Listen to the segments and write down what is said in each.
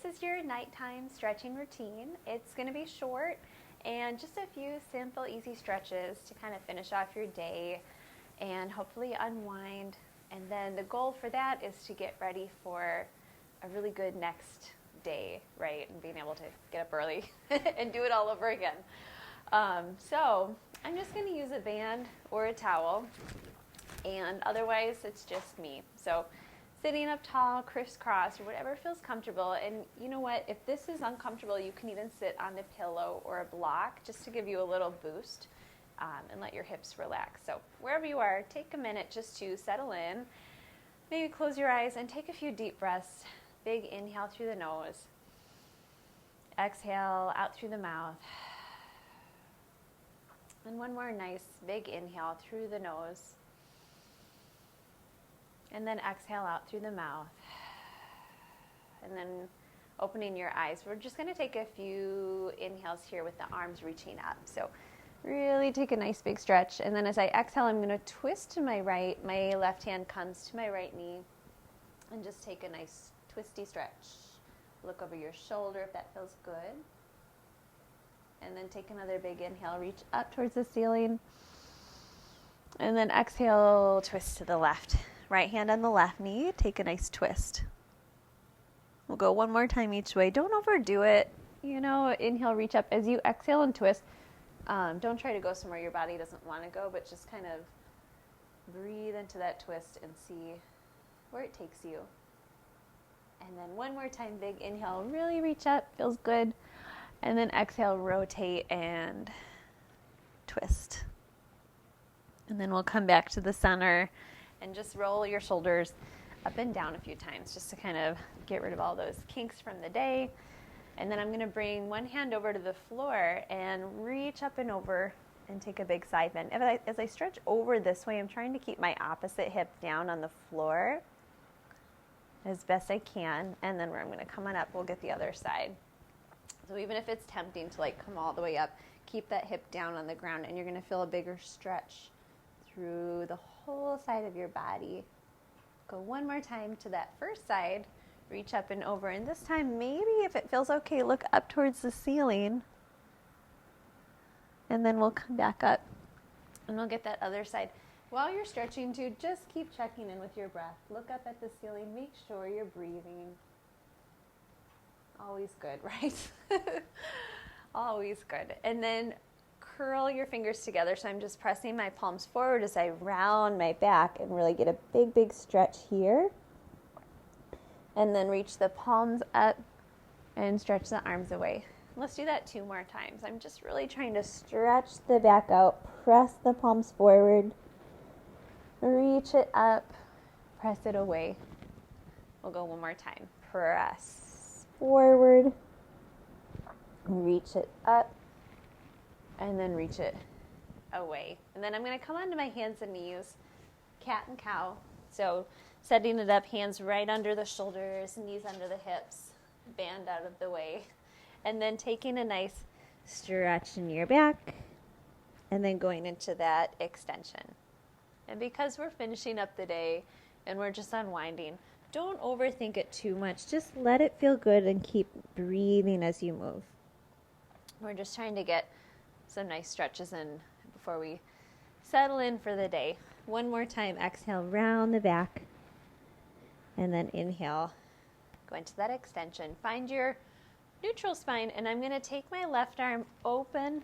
is your nighttime stretching routine. It's going to be short and just a few simple, easy stretches to kind of finish off your day and hopefully unwind. And then the goal for that is to get ready for a really good next day, right? And being able to get up early and do it all over again. So I'm just going to use a band or a towel, and otherwise it's just me. So sitting up tall, crisscross, or whatever feels comfortable. And you know what? If this is uncomfortable, you can even sit on a pillow or a block just to give you a little boost and let your hips relax. So wherever you are, take a minute just to settle in. Maybe close your eyes and take a few deep breaths. Big inhale through the nose. Exhale out through the mouth. And one more nice big inhale through the nose. And then exhale out through the mouth. And then opening your eyes. We're just going to take a few inhales here with the arms reaching up. So really take a nice big stretch. And then as I exhale, I'm going to twist to my right. My left hand comes to my right knee. And just take a nice twisty stretch. Look over your shoulder if that feels good. And then take another big inhale. Reach up towards the ceiling. And then exhale, twist to the left. Right hand on the left knee, take a nice twist. We'll go one more time each way. Don't overdo it. Inhale, reach up. As you exhale and twist, don't try to go somewhere your body doesn't want to go, but just kind of breathe into that twist and see where it takes you. And then one more time, big inhale, really reach up, feels good. And then exhale, rotate and twist. And then we'll come back to the center and just roll your shoulders up and down a few times just to kind of get rid of all those kinks from the day. And then I'm going to bring one hand over to the floor and reach up and over and take a big side bend. As I stretch over this way, I'm trying to keep my opposite hip down on the floor as best I can. And then where I'm going to come on up, we'll get the other side. So even if it's tempting to come all the way up, keep that hip down on the ground and you're going to feel a bigger stretch through the whole side of your body. Go one more time to that first side. Reach up and over. And this time, maybe if it feels okay, look up towards the ceiling. And then we'll come back up and we'll get that other side. While you're stretching too, just keep checking in with your breath. Look up at the ceiling. Make sure you're breathing. Always good, right? Always good. And then curl your fingers together. So I'm just pressing my palms forward as I round my back and really get a big, big stretch here. And then reach the palms up and stretch the arms away. Let's do that 2 more times. I'm just really trying to stretch the back out. Press the palms forward. Reach it up. Press it away. We'll go one more time. Press forward. Reach it up. And then reach it away. And then I'm going to come onto my hands and knees, cat and cow. So setting it up, hands right under the shoulders, knees under the hips, band out of the way. And then taking a nice stretch in your back, and then going into that extension. And because we're finishing up the day and we're just unwinding, don't overthink it too much. Just let it feel good and keep breathing as you move. We're just trying to get some nice stretches in before we settle in for the day. One more time, exhale, round the back, and then inhale, go into that extension. Find your neutral spine, and I'm going to take my left arm open,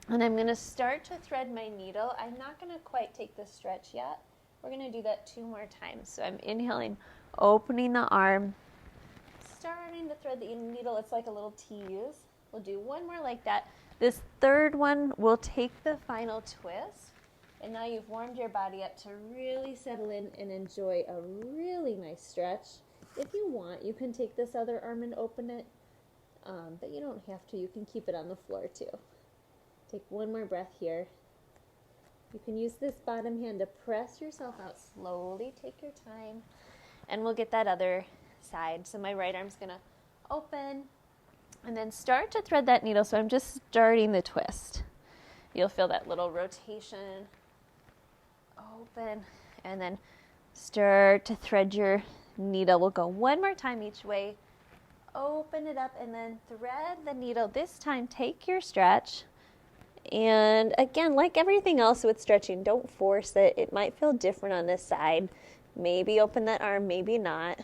and I'm going to start to thread my needle. I'm not going to quite take this stretch yet. We're going to do that 2 more times. So I'm inhaling, opening the arm, starting to thread the needle. It's like a little tease. We'll do one more like that. This third one, we'll take the final twist. And now you've warmed your body up to really settle in and enjoy a really nice stretch. If you want, you can take this other arm and open it. But you don't have to. You can keep it on the floor too. Take one more breath here. You can use this bottom hand to press yourself out slowly. Take your time. And we'll get that other side. So my right arm's going to open. And then start to thread that needle. So I'm just starting the twist. You'll feel that little rotation. Open. And then start to thread your needle. We'll go one more time each way. open it up and then thread the needle. This time, take your stretch. And again, like everything else with stretching, don't force it. It might feel different on this side. Maybe open that arm, maybe not.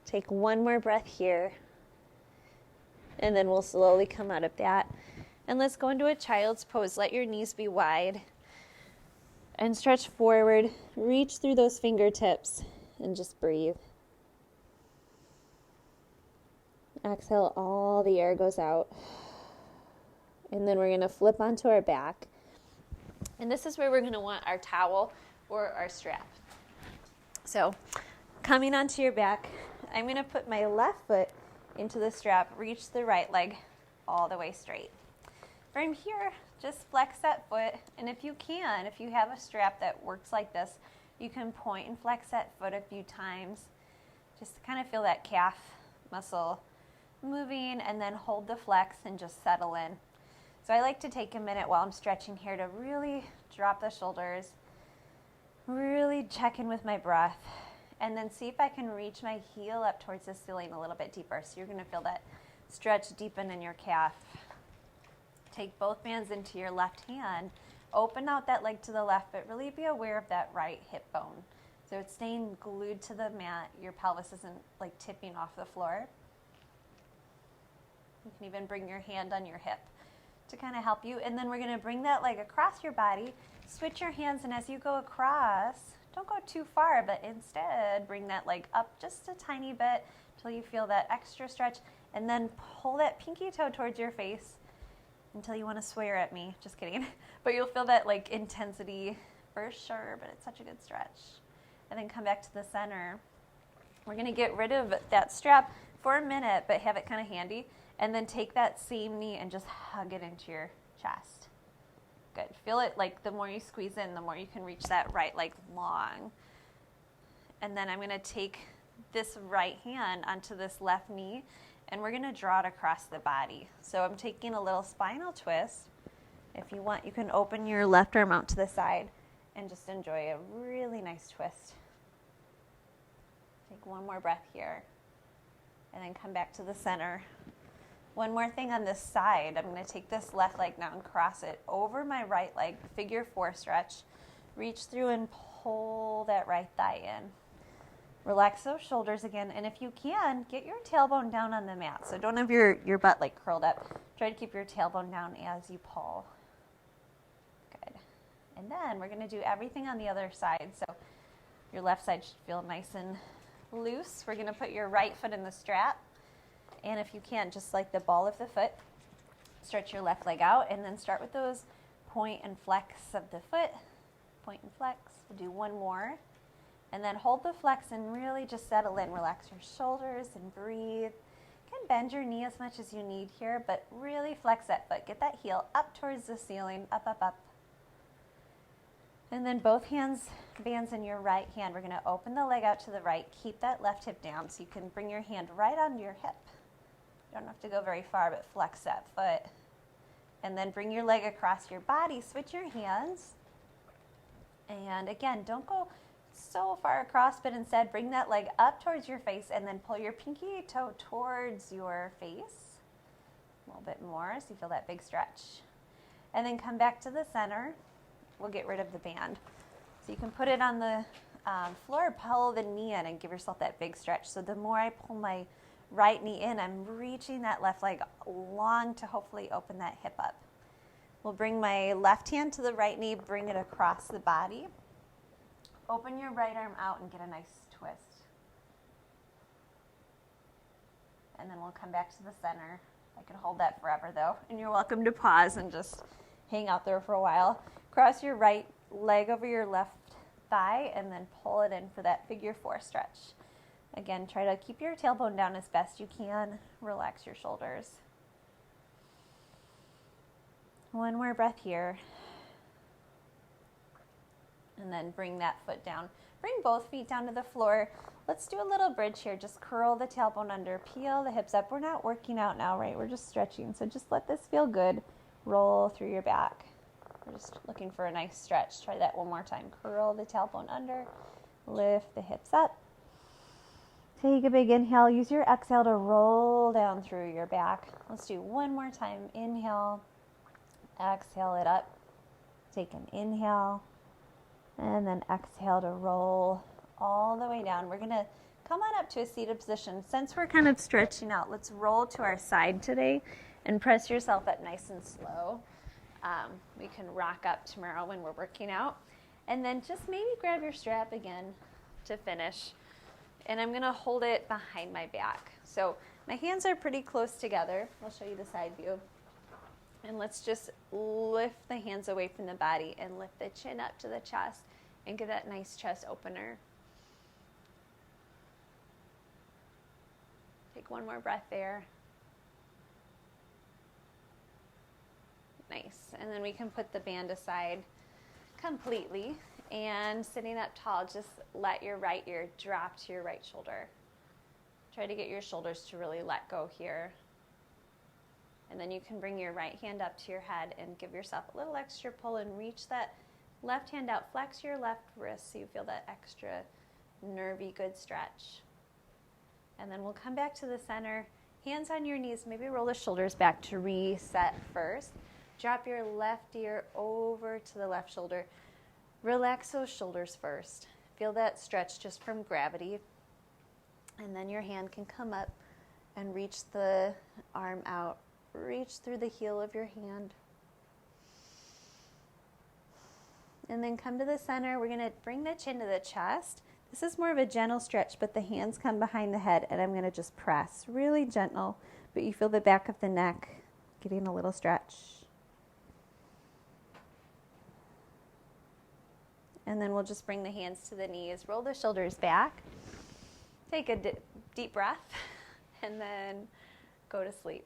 Take one more breath here. And then we'll slowly come out of that. And let's go into a child's pose. Let your knees be wide. And stretch forward. Reach through those fingertips and just breathe. Exhale, all the air goes out. And then we're going to flip onto our back. And this is where we're going to want our towel or our strap. So, coming onto your back, I'm going to put my left foot into the strap, reach the right leg all the way straight. From here, just flex that foot, and if you have a strap that works like this, you can point and flex that foot a few times, just to kind of feel that calf muscle moving, and then hold the flex and just settle in. So I like to take a minute while I'm stretching here to really drop the shoulders, really check in with my breath, and then see if I can reach my heel up towards the ceiling a little bit deeper. So you're going to feel that stretch deepen in your calf. Take both hands into your left hand. Open out that leg to the left, but really be aware of that right hip bone. So it's staying glued to the mat. Your pelvis isn't like tipping off the floor. You can even bring your hand on your hip to kind of help you. And then we're going to bring that leg across your body. Switch your hands, and as you go across, don't go too far, but instead bring that leg up just a tiny bit until you feel that extra stretch, and then pull that pinky toe towards your face until you want to swear at me. Just kidding. But you'll feel that like intensity for sure, but it's such a good stretch. And then come back to the center. We're going to get rid of that strap for a minute, but have it kind of handy. And then take that same knee and just hug it into your chest. Good. Feel it like the more you squeeze in, the more you can reach that right leg long. And then I'm going to take this right hand onto this left knee, and we're going to draw it across the body. So I'm taking a little spinal twist. If you want, you can open your left arm out to the side and just enjoy a really nice twist. Take one more breath here, and then come back to the center. One more thing on this side, I'm going to take this left leg now and cross it over my right leg, figure 4 stretch. Reach through and pull that right thigh in. Relax those shoulders again, and if you can, get your tailbone down on the mat. So don't have your butt like curled up. Try to keep your tailbone down as you pull. Good. And then we're going to do everything on the other side. So your left side should feel nice and loose. We're going to put your right foot in the strap. And if you can, just like the ball of the foot, stretch your left leg out, and then start with those point and flex of the foot. Point and flex. We'll do one more. And then hold the flex and really just settle in. Relax your shoulders and breathe. You can bend your knee as much as you need here, but really flex that foot. Get that heel up towards the ceiling, up, up, up. And then both bands in your right hand. We're going to open the leg out to the right. Keep that left hip down so you can bring your hand right onto your hip. You don't have to go very far, but flex that foot. And then bring your leg across your body. Switch your hands. And again, don't go so far across, but instead bring that leg up towards your face and then pull your pinky toe towards your face. A little bit more so you feel that big stretch. And then come back to the center. We'll get rid of the band. So you can put it on the floor, pull the knee in and give yourself that big stretch. So the more I pull my right knee in, I'm reaching that left leg long to hopefully open that hip up. We'll bring my left hand to the right knee, bring it across the body. Open your right arm out and get a nice twist. And then we'll come back to the center. I can hold that forever though. And you're welcome to pause and just hang out there for a while. Cross your right leg over your left thigh and then pull it in for that figure 4 stretch. Again, try to keep your tailbone down as best you can. Relax your shoulders. One more breath here. And then bring that foot down. Bring both feet down to the floor. Let's do a little bridge here. Just curl the tailbone under, peel the hips up. We're not working out now, right? We're just stretching. So just let this feel good. Roll through your back. We're just looking for a nice stretch. Try that one more time. Curl the tailbone under, lift the hips up. Take a big inhale. Use your exhale to roll down through your back. Let's do one more time. Inhale, exhale it up. Take an inhale, and then exhale to roll all the way down. We're going to come on up to a seated position. Since we're kind of stretching out, let's roll to our side today and press yourself up nice and slow. We can rock up tomorrow when we're working out. And then just maybe grab your strap again to finish. And I'm going to hold it behind my back. So my hands are pretty close together. I'll show you the side view. And let's just lift the hands away from the body and lift the chin up to the chest and get that nice chest opener. Take one more breath there. Nice. And then we can put the band aside completely. And sitting up tall, just let your right ear drop to your right shoulder. Try to get your shoulders to really let go here. And then you can bring your right hand up to your head and give yourself a little extra pull and reach that left hand out. Flex your left wrist so you feel that extra nervy, good stretch. And then we'll come back to the center. Hands on your knees. Maybe roll the shoulders back to reset first. Drop your left ear over to the left shoulder. Relax those shoulders first. Feel that stretch just from gravity. And then your hand can come up and reach the arm out. Reach through the heel of your hand. And then come to the center. We're going to bring the chin to the chest. This is more of a gentle stretch, but the hands come behind the head, and I'm going to just press. Really gentle, but you feel the back of the neck getting a little stretch. And then we'll just bring the hands to the knees. Roll the shoulders back. Take a deep breath, and then go to sleep.